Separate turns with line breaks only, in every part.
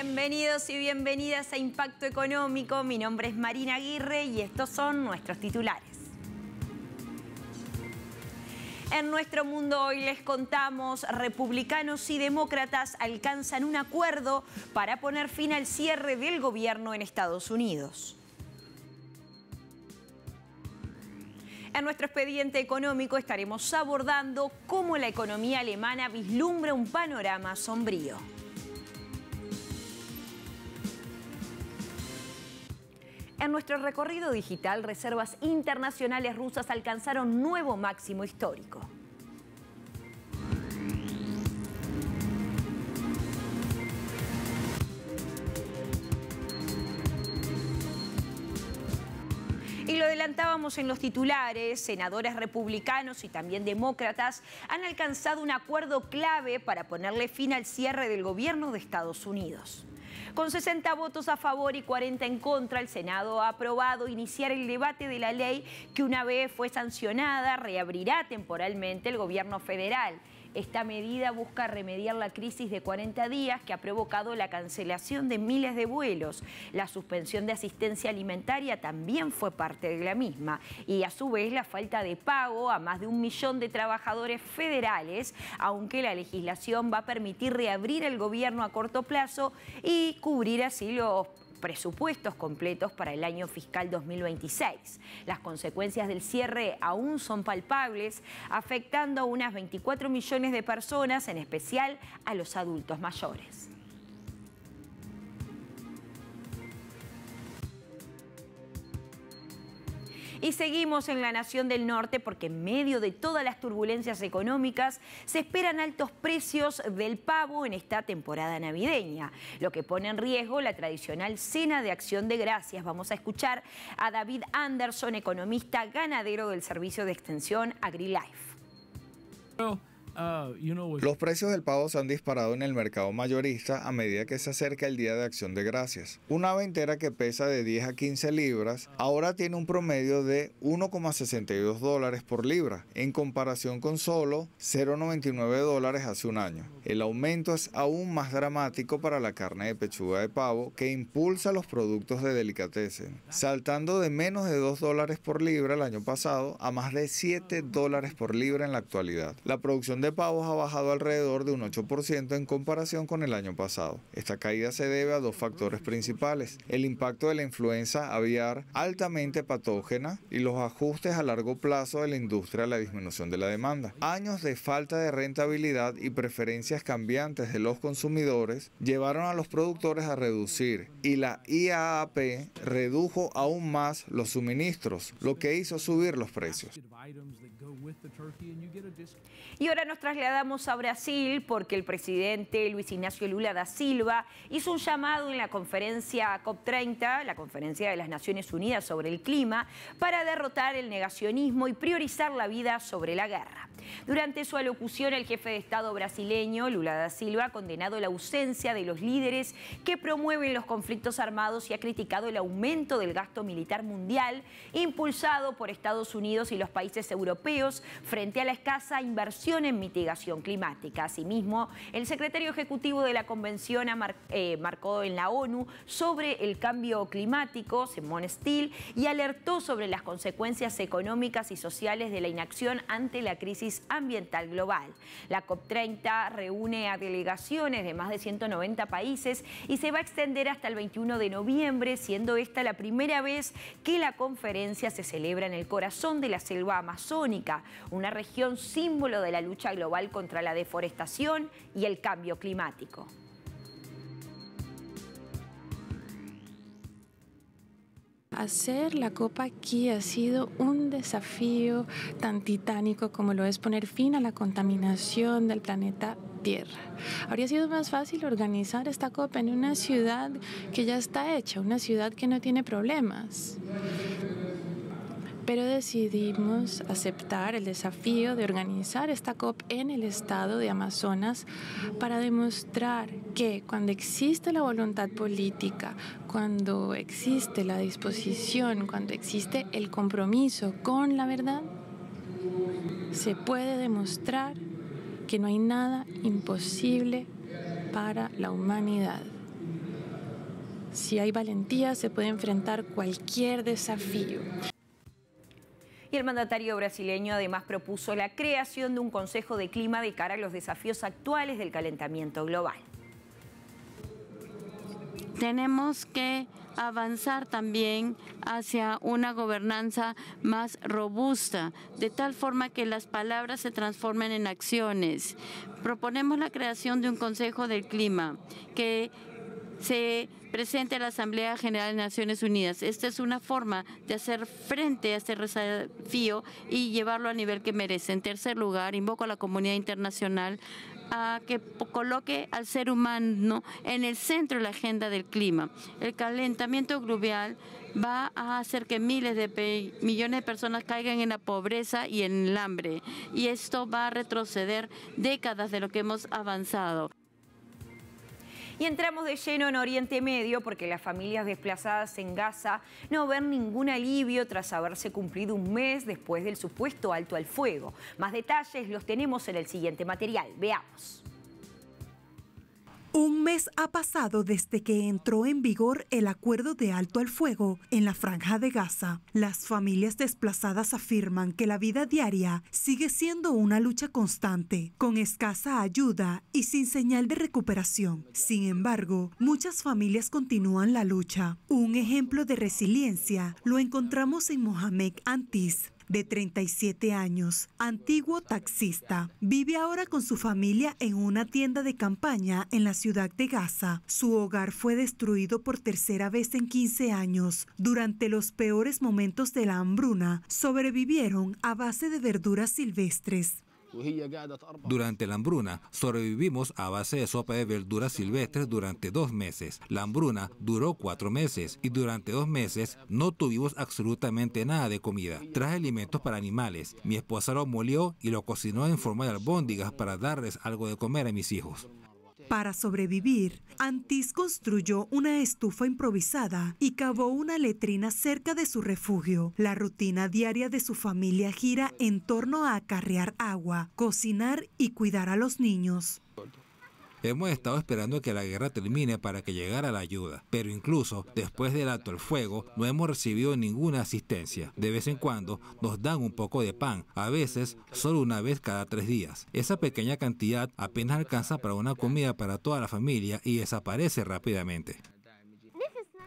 Bienvenidos y bienvenidas a Impacto Económico. Mi nombre es Marina Aguirre y estos son nuestros titulares. En nuestro mundo hoy les contamos, republicanos y demócratas alcanzan un acuerdo para poner fin al cierre del gobierno en Estados Unidos. En nuestro expediente económico estaremos abordando cómo la economía alemana vislumbra un panorama sombrío. En nuestro recorrido digital, reservas internacionales rusas alcanzaron nuevo máximo histórico. Y lo adelantábamos en los titulares, senadores republicanos y también demócratas han alcanzado un acuerdo clave para ponerle fin al cierre del gobierno de Estados Unidos. Con 60 votos a favor y 40 en contra, el Senado ha aprobado iniciar el debate de la ley que, una vez fue sancionada, reabrirá temporalmente el gobierno federal. Esta medida busca remediar la crisis de 40 días que ha provocado la cancelación de miles de vuelos. La suspensión de asistencia alimentaria también fue parte de la misma. Y a su vez la falta de pago a más de 1 millón de trabajadores federales, aunque la legislación va a permitir reabrir el gobierno a corto plazo y cubrir así los presupuestos completos para el año fiscal 2026. Las consecuencias del cierre aún son palpables, afectando a unas 24 millones de personas, en especial a los adultos mayores. Y seguimos en la nación del norte porque en medio de todas las turbulencias económicas se esperan altos precios del pavo en esta temporada navideña, lo que pone en riesgo la tradicional cena de Acción de Gracias. Vamos a escuchar a David Anderson, economista ganadero del servicio de extensión AgriLife.
Los precios del pavo se han disparado en el mercado mayorista a medida que se acerca el Día de Acción de Gracias. Una ave entera que pesa de 10 a 15 libras ahora tiene un promedio de $1,62 por libra, en comparación con solo $0,99 hace un año. El aumento es aún más dramático para la carne de pechuga de pavo, que impulsa los productos de delicatessen, saltando de menos de $2 por libra el año pasado a más de $7 por libra en la actualidad. La producción de pavos ha bajado alrededor de un 8% en comparación con el año pasado. Esta caída se debe a dos factores principales: el impacto de la influenza aviar altamente patógena y los ajustes a largo plazo de la industria a la disminución de la demanda. Años de falta de rentabilidad y preferencias cambiantes de los consumidores llevaron a los productores a reducir, y la IAAP redujo aún más los suministros, lo que hizo subir los precios.
Y ahora nos trasladamos a Brasil porque el presidente Luis Ignacio Lula da Silva hizo un llamado en la conferencia COP30, la conferencia de las Naciones Unidas sobre el clima, para derrotar el negacionismo y priorizar la vida sobre la guerra. Durante su alocución, el jefe de Estado brasileño, Lula da Silva, ha condenado la ausencia de los líderes que promueven los conflictos armados y ha criticado el aumento del gasto militar mundial impulsado por Estados Unidos y los países europeos frente a la escasa inversión en mitigación climática. Asimismo, el secretario ejecutivo de la Convención marcó en la ONU sobre el cambio climático, Simone Still, y alertó sobre las consecuencias económicas y sociales de la inacción ante la crisis ambiental global. La COP30 reúne a delegaciones de más de 190 países y se va a extender hasta el 21 de noviembre, siendo esta la primera vez que la conferencia se celebra en el corazón de la selva amazónica, una región símbolo de la lucha global contra la deforestación y el cambio climático.
Hacer la COP aquí ha sido un desafío tan titánico como lo es poner fin a la contaminación del planeta Tierra. Habría sido más fácil organizar esta COP en una ciudad que ya está hecha, una ciudad que no tiene problemas. Pero decidimos aceptar el desafío de organizar esta COP en el estado de Amazonas para demostrar que cuando existe la voluntad política, cuando existe la disposición, cuando existe el compromiso con la verdad, se puede demostrar que no hay nada imposible para la humanidad. Si hay valentía, se puede enfrentar cualquier desafío.
Y el mandatario brasileño además propuso la creación de un Consejo de Clima de cara a los desafíos actuales del calentamiento global.
Tenemos que avanzar también hacia una gobernanza más robusta, de tal forma que las palabras se transformen en acciones. Proponemos la creación de un Consejo del Clima que se presente a la Asamblea General de Naciones Unidas. Esta es una forma de hacer frente a este desafío y llevarlo al nivel que merece. En tercer lugar, invoco a la comunidad internacional a que coloque al ser humano en el centro de la agenda del clima. El calentamiento global va a hacer que millones de personas caigan en la pobreza y en el hambre, y esto va a retroceder décadas de lo que hemos avanzado.
Y entramos de lleno en Oriente Medio porque las familias desplazadas en Gaza no ven ningún alivio tras haberse cumplido un mes después del supuesto alto al fuego. Más detalles los tenemos en el siguiente material. Veamos.
Un mes ha pasado desde que entró en vigor el acuerdo de alto al fuego en la Franja de Gaza. Las familias desplazadas afirman que la vida diaria sigue siendo una lucha constante, con escasa ayuda y sin señal de recuperación. Sin embargo, muchas familias continúan la lucha. Un ejemplo de resiliencia lo encontramos en Mohamed Antis, de 37 años, antiguo taxista. Vive ahora con su familia en una tienda de campaña en la ciudad de Gaza. Su hogar fue destruido por tercera vez en 15 años. Durante los peores momentos de la hambruna, sobrevivieron a base de verduras silvestres.
Durante la hambruna, sobrevivimos a base de sopa de verduras silvestres durante 2 meses. La hambruna duró 4 meses y durante 2 meses no tuvimos absolutamente nada de comida. Traje alimentos para animales. Mi esposa lo molió y lo cocinó en forma de albóndigas para darles algo de comer a mis hijos.
Para sobrevivir, Antis construyó una estufa improvisada y cavó una letrina cerca de su refugio. La rutina diaria de su familia gira en torno a acarrear agua, cocinar y cuidar a los niños.
Hemos estado esperando que la guerra termine para que llegara la ayuda, pero incluso después del alto al fuego no hemos recibido ninguna asistencia. De vez en cuando nos dan un poco de pan, a veces solo una vez cada 3 días. Esa pequeña cantidad apenas alcanza para una comida para toda la familia y desaparece rápidamente.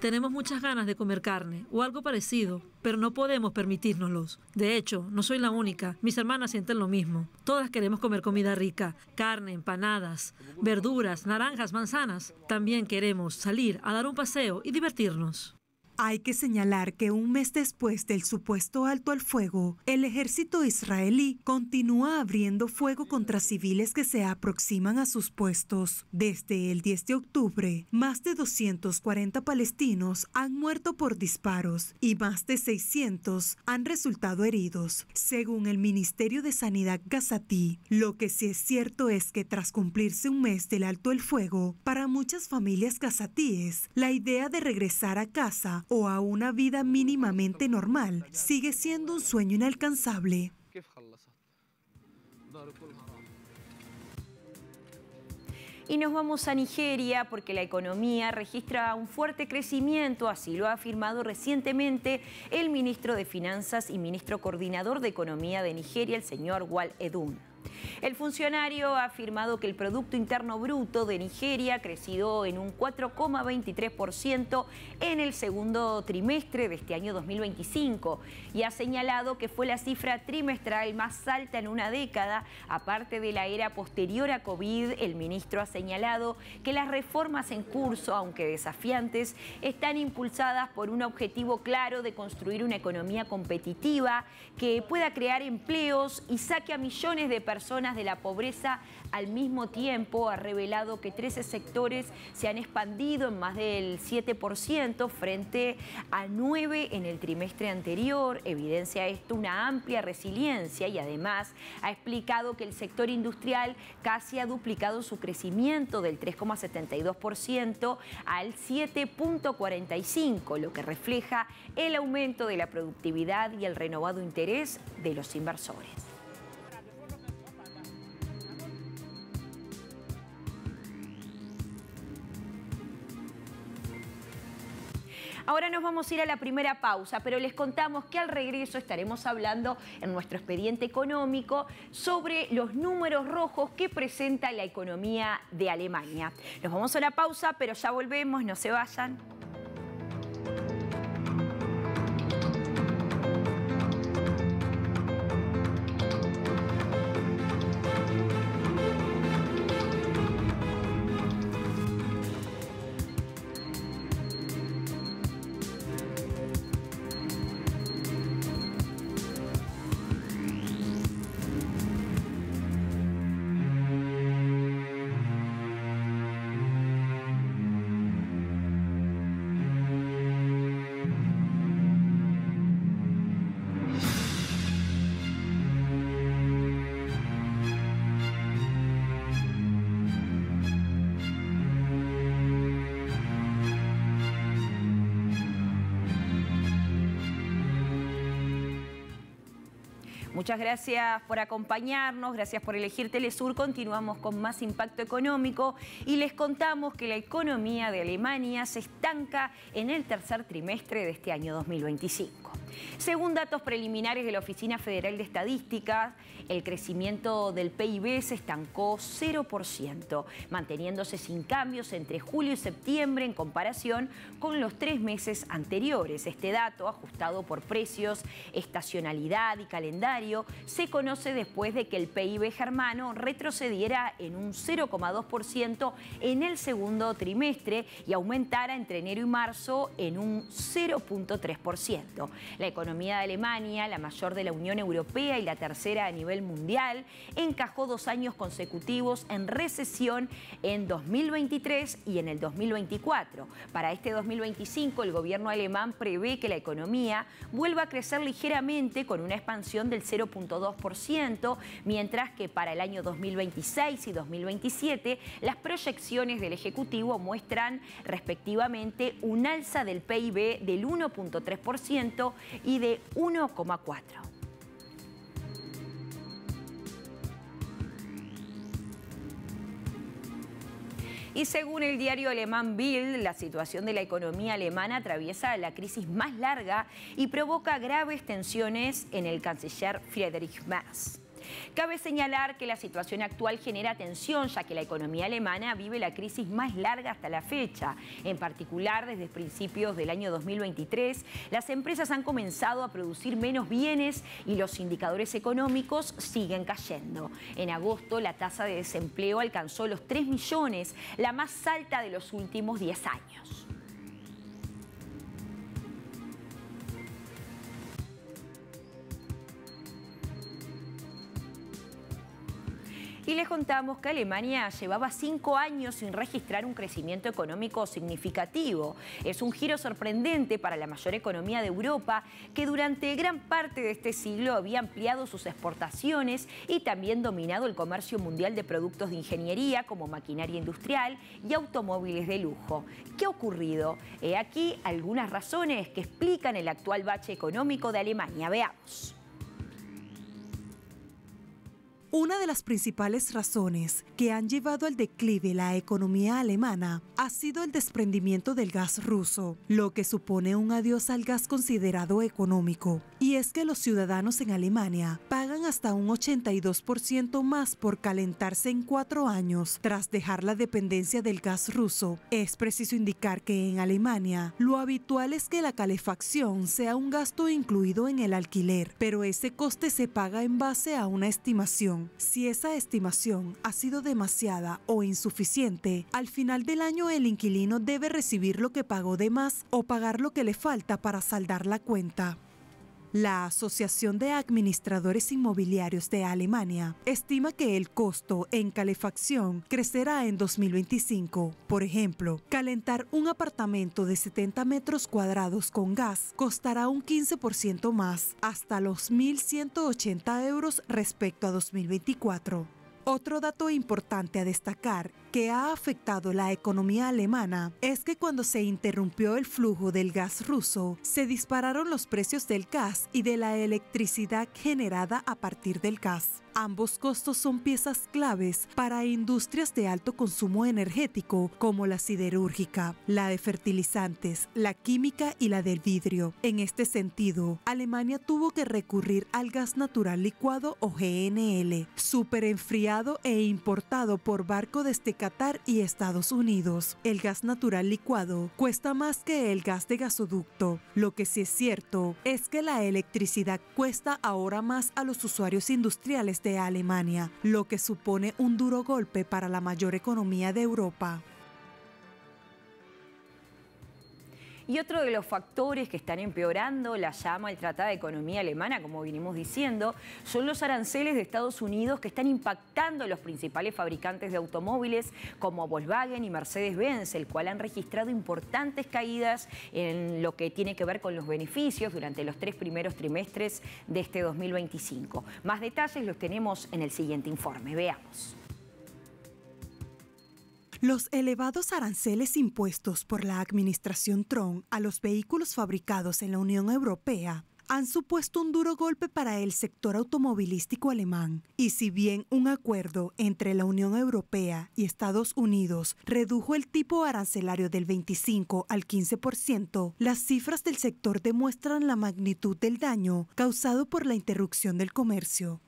Tenemos muchas ganas de comer carne o algo parecido, pero no podemos permitírnoslos. De hecho, no soy la única. Mis hermanas sienten lo mismo. Todas queremos comer comida rica, carne, empanadas, verduras, naranjas, manzanas. También queremos salir a dar un paseo y divertirnos.
Hay que señalar que un mes después del supuesto alto al fuego, el ejército israelí continúa abriendo fuego contra civiles que se aproximan a sus puestos. Desde el 10 de octubre, más de 240 palestinos han muerto por disparos y más de 600 han resultado heridos, según el Ministerio de Sanidad gazatí. Lo que sí es cierto es que tras cumplirse un mes del alto el fuego, para muchas familias gazatíes, la idea de regresar a casa o a una vida mínimamente normal sigue siendo un sueño inalcanzable.
Y nos vamos a Nigeria porque la economía registra un fuerte crecimiento, así lo ha afirmado recientemente el ministro de Finanzas y ministro coordinador de Economía de Nigeria, el señor Wal Edun. El funcionario ha afirmado que el Producto Interno Bruto de Nigeria ha crecido en un 4,23% en el segundo trimestre de este año 2025 y ha señalado que fue la cifra trimestral más alta en una década. Aparte de la era posterior a COVID, el ministro ha señalado que las reformas en curso, aunque desafiantes, están impulsadas por un objetivo claro de construir una economía competitiva que pueda crear empleos y saque a millones de personas de la pobreza al mismo tiempo. Ha revelado que 13 sectores se han expandido en más del 7% frente a 9 en el trimestre anterior. Evidencia esto una amplia resiliencia y además ha explicado que el sector industrial casi ha duplicado su crecimiento del 3,72% al 7,45%, lo que refleja el aumento de la productividad y el renovado interés de los inversores. Ahora nos vamos a ir a la primera pausa, pero les contamos que al regreso estaremos hablando en nuestro expediente económico sobre los números rojos que presenta la economía de Alemania. Nos vamos a la pausa, pero ya volvemos, no se vayan. Muchas gracias por acompañarnos, gracias por elegir Telesur. Continuamos con más impacto económico y les contamos que la economía de Alemania se estanca en el tercer trimestre de este año 2025. Según datos preliminares de la Oficina Federal de Estadística, el crecimiento del PIB se estancó 0%, manteniéndose sin cambios entre julio y septiembre en comparación con los 3 meses anteriores. Este dato, ajustado por precios, estacionalidad y calendario, se conoce después de que el PIB germano retrocediera en un 0,2% en el segundo trimestre y aumentara entre enero y marzo en un 0,3%. La economía de Alemania, la mayor de la Unión Europea y la tercera a nivel mundial, encajó 2 años consecutivos en recesión en 2023 y en el 2024. Para este 2025, el gobierno alemán prevé que la economía vuelva a crecer ligeramente con una expansión del 0,2%, mientras que para el año 2026 y 2027 las proyecciones del Ejecutivo muestran respectivamente un alza del PIB del 1,3% y de 1,4%. Y según el diario alemán Bild, la situación de la economía alemana atraviesa la crisis más larga y provoca graves tensiones en el canciller Friedrich Merz. Cabe señalar que la situación actual genera tensión, ya que la economía alemana vive la crisis más larga hasta la fecha. En particular, desde principios del año 2023, las empresas han comenzado a producir menos bienes y los indicadores económicos siguen cayendo. En agosto, la tasa de desempleo alcanzó los 3 millones, la más alta de los últimos 10 años. Y les contamos que Alemania llevaba 5 años sin registrar un crecimiento económico significativo. Es un giro sorprendente para la mayor economía de Europa, que durante gran parte de este siglo había ampliado sus exportaciones y también dominado el comercio mundial de productos de ingeniería como maquinaria industrial y automóviles de lujo. ¿Qué ha ocurrido? He aquí algunas razones que explican el actual bache económico de Alemania. Veamos.
Una de las principales razones que han llevado al declive la economía alemana ha sido el desprendimiento del gas ruso, lo que supone un adiós al gas considerado económico. Y es que los ciudadanos en Alemania pagan hasta un 82% más por calentarse en 4 años tras dejar la dependencia del gas ruso. Es preciso indicar que en Alemania lo habitual es que la calefacción sea un gasto incluido en el alquiler, pero ese coste se paga en base a una estimación. Si esa estimación ha sido demasiada o insuficiente, al final del año el inquilino debe recibir lo que pagó de más o pagar lo que le falta para saldar la cuenta. La Asociación de Administradores Inmobiliarios de Alemania estima que el costo en calefacción crecerá en 2025. Por ejemplo, calentar un apartamento de 70 metros cuadrados con gas costará un 15% más, hasta los 1.180 euros respecto a 2024. Otro dato importante a destacar que ha afectado la economía alemana es que cuando se interrumpió el flujo del gas ruso, se dispararon los precios del gas y de la electricidad generada a partir del gas. Ambos costos son piezas claves para industrias de alto consumo energético como la siderúrgica, la de fertilizantes, la química y la del vidrio. En este sentido, Alemania tuvo que recurrir al gas natural licuado o GNL, superenfriado e importado por barco desde Qatar y Estados Unidos. El gas natural licuado cuesta más que el gas de gasoducto. Lo que sí es cierto es que la electricidad cuesta ahora más a los usuarios industriales de Alemania, lo que supone un duro golpe para la mayor economía de Europa.
Y otro de los factores que están empeorando la ya maltratada economía alemana, como vinimos diciendo, son los aranceles de Estados Unidos que están impactando a los principales fabricantes de automóviles como Volkswagen y Mercedes-Benz, el cual han registrado importantes caídas en lo que tiene que ver con los beneficios durante los 3 primeros trimestres de este 2025. Más detalles los tenemos en el siguiente informe. Veamos.
Los elevados aranceles impuestos por la administración Trump a los vehículos fabricados en la Unión Europea han supuesto un duro golpe para el sector automovilístico alemán. Y si bien un acuerdo entre la Unión Europea y Estados Unidos redujo el tipo arancelario del 25 al 15%, las cifras del sector demuestran la magnitud del daño causado por la interrupción del comercio.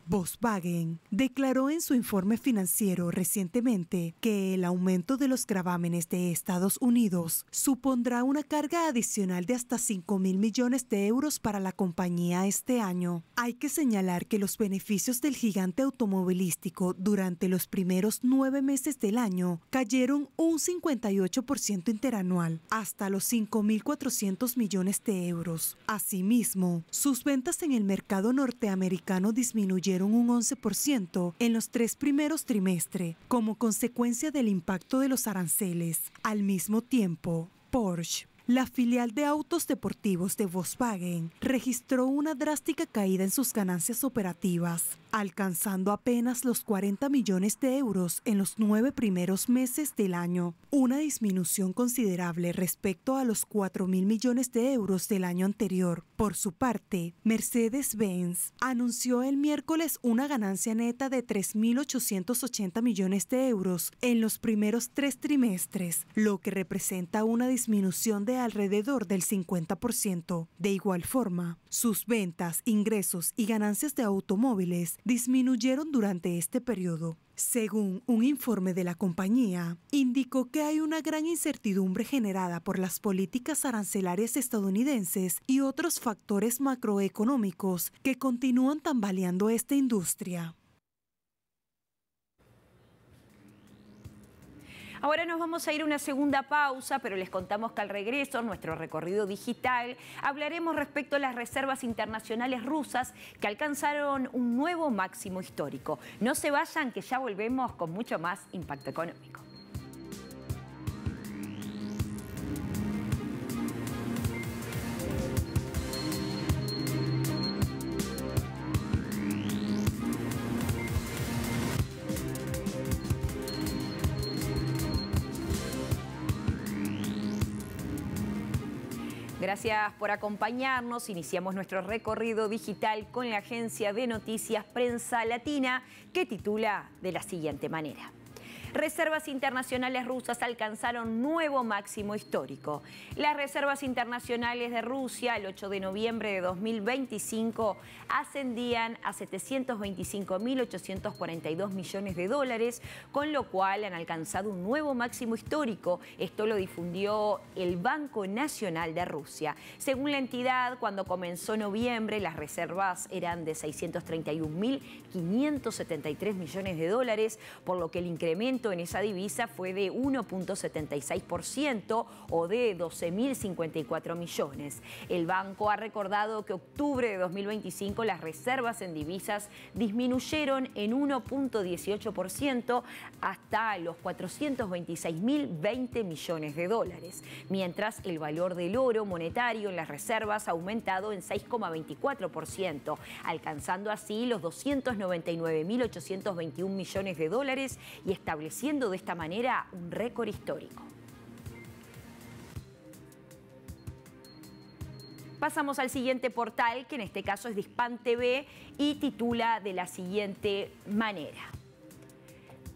Volkswagen declaró en su informe financiero recientemente que el aumento de los gravámenes de Estados Unidos supondrá una carga adicional de hasta 5.000 millones de euros para la compañía este año. Hay que señalar que los beneficios del gigante automovilístico durante los primeros 9 meses del año cayeron un 58% interanual, hasta los 5.400 millones de euros. Asimismo, sus ventas en el mercado norteamericano disminuyeron un 11% en los 3 primeros trimestres, como consecuencia del impacto de los aranceles. Al mismo tiempo, Porsche, la filial de autos deportivos de Volkswagen, registró una drástica caída en sus ganancias operativas, alcanzando apenas los 40 millones de euros en los 9 primeros meses del año, una disminución considerable respecto a los 4.000 millones de euros del año anterior. Por su parte, Mercedes-Benz anunció el miércoles una ganancia neta de 3.880 millones de euros en los primeros 3 trimestres, lo que representa una disminución de alrededor del 50%. De igual forma, sus ventas, ingresos y ganancias de automóviles disminuyeron durante este periodo. Según un informe de la compañía, indicó que hay una gran incertidumbre generada por las políticas arancelarias estadounidenses y otros factores macroeconómicos que continúan tambaleando esta industria.
Ahora nos vamos a ir a una segunda pausa, pero les contamos que al regreso, en nuestro recorrido digital, hablaremos respecto a las reservas internacionales rusas que alcanzaron un nuevo máximo histórico. No se vayan, que ya volvemos con mucho más impacto económico. Gracias por acompañarnos. Iniciamos nuestro recorrido digital con la agencia de noticias Prensa Latina, que titula de la siguiente manera: reservas internacionales rusas alcanzaron nuevo máximo histórico. Las reservas internacionales de Rusia el 8 de noviembre de 2025 ascendían a 725.842 millones de dólares, con lo cual han alcanzado un nuevo máximo histórico. Esto lo difundió el Banco Nacional de Rusia. Según la entidad, cuando comenzó noviembre, las reservas eran de 631.573 millones de dólares, por lo que el incremento en esa divisa fue de 1.76% o de 12.054 millones. El banco ha recordado que octubre de 2025 las reservas en divisas disminuyeron en 1.18% hasta los 426.020 millones de dólares, mientras el valor del oro monetario en las reservas ha aumentado en 6,24%, alcanzando así los 299.821 millones de dólares y estableciendo de esta manera un récord histórico. Pasamos al siguiente portal, que en este caso es Dispan TV, y titula de la siguiente manera.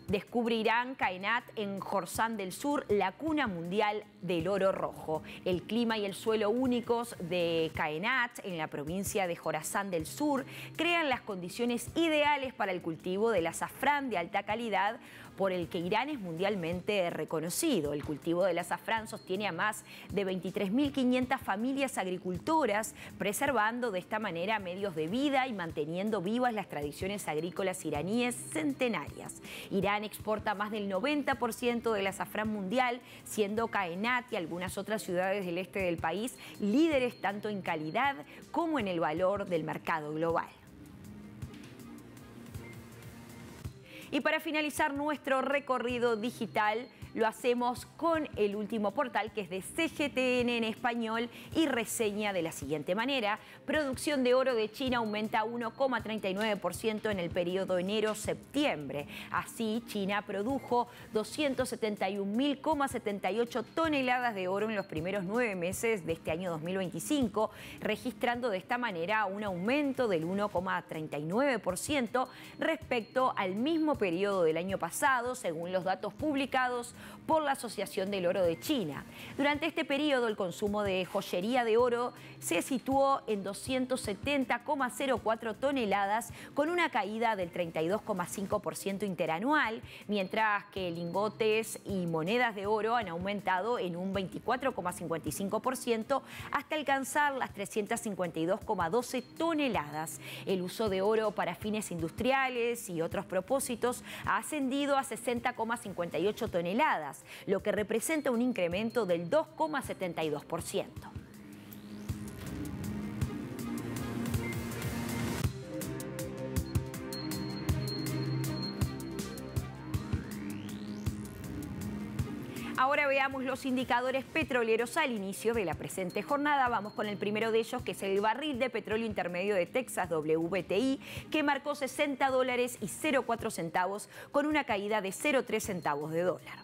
Descubrirán Cainat en Khorasan del Sur, la cuna mundial del oro rojo. El clima y el suelo únicos de Cainat, en la provincia de Khorasan del Sur, crean las condiciones ideales para el cultivo del azafrán de alta calidad, por el que Irán es mundialmente reconocido. El cultivo del azafrán sostiene a más de 23.500 familias agricultoras, preservando de esta manera medios de vida y manteniendo vivas las tradiciones agrícolas iraníes centenarias. Irán exporta más del 90% del azafrán mundial, siendo Cainat y algunas otras ciudades del este del país líderes tanto en calidad como en el valor del mercado global. Y para finalizar nuestro recorrido digital, lo hacemos con el último portal, que es de CGTN en español, y reseña de la siguiente manera. Producción de oro de China aumenta 1,39% en el periodo enero-septiembre. Así, China produjo 271.078 toneladas de oro en los primeros 9 meses de este año 2025, registrando de esta manera un aumento del 1,39% respecto al mismo periodo del año pasado, según los datos publicados por la Asociación del Oro de China. Durante este periodo, el consumo de joyería de oro se situó en 270,04 toneladas, con una caída del 32,5% interanual, mientras que lingotes y monedas de oro han aumentado en un 24,55% hasta alcanzar las 352,12 toneladas. El uso de oro para fines industriales y otros propósitos ha ascendido a 60,58 toneladas, lo que representa un incremento del 2,72%. Ahora veamos los indicadores petroleros al inicio de la presente jornada. Vamos con el primero de ellos, que es el barril de petróleo intermedio de Texas, WTI, que marcó $60.04 con una caída de 0,3 centavos de dólar.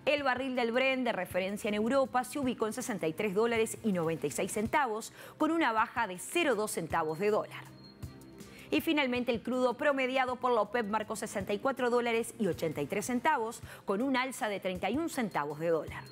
El barril del Brent de referencia en Europa se ubicó en $63.96 con una baja de 0,2 centavos de dólar. Y finalmente el crudo promediado por la OPEP marcó $64.83 con un alza de 31 centavos de dólar.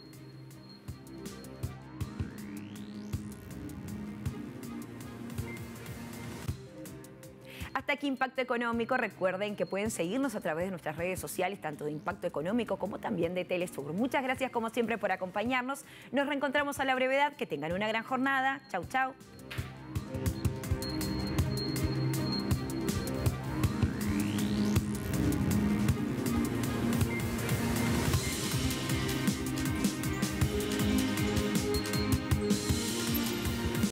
Hasta aquí Impacto Económico. Recuerden que pueden seguirnos a través de nuestras redes sociales, tanto de Impacto Económico como también de Telesur. Muchas gracias como siempre por acompañarnos. Nos reencontramos a la brevedad. Que tengan una gran jornada. Chau, chau.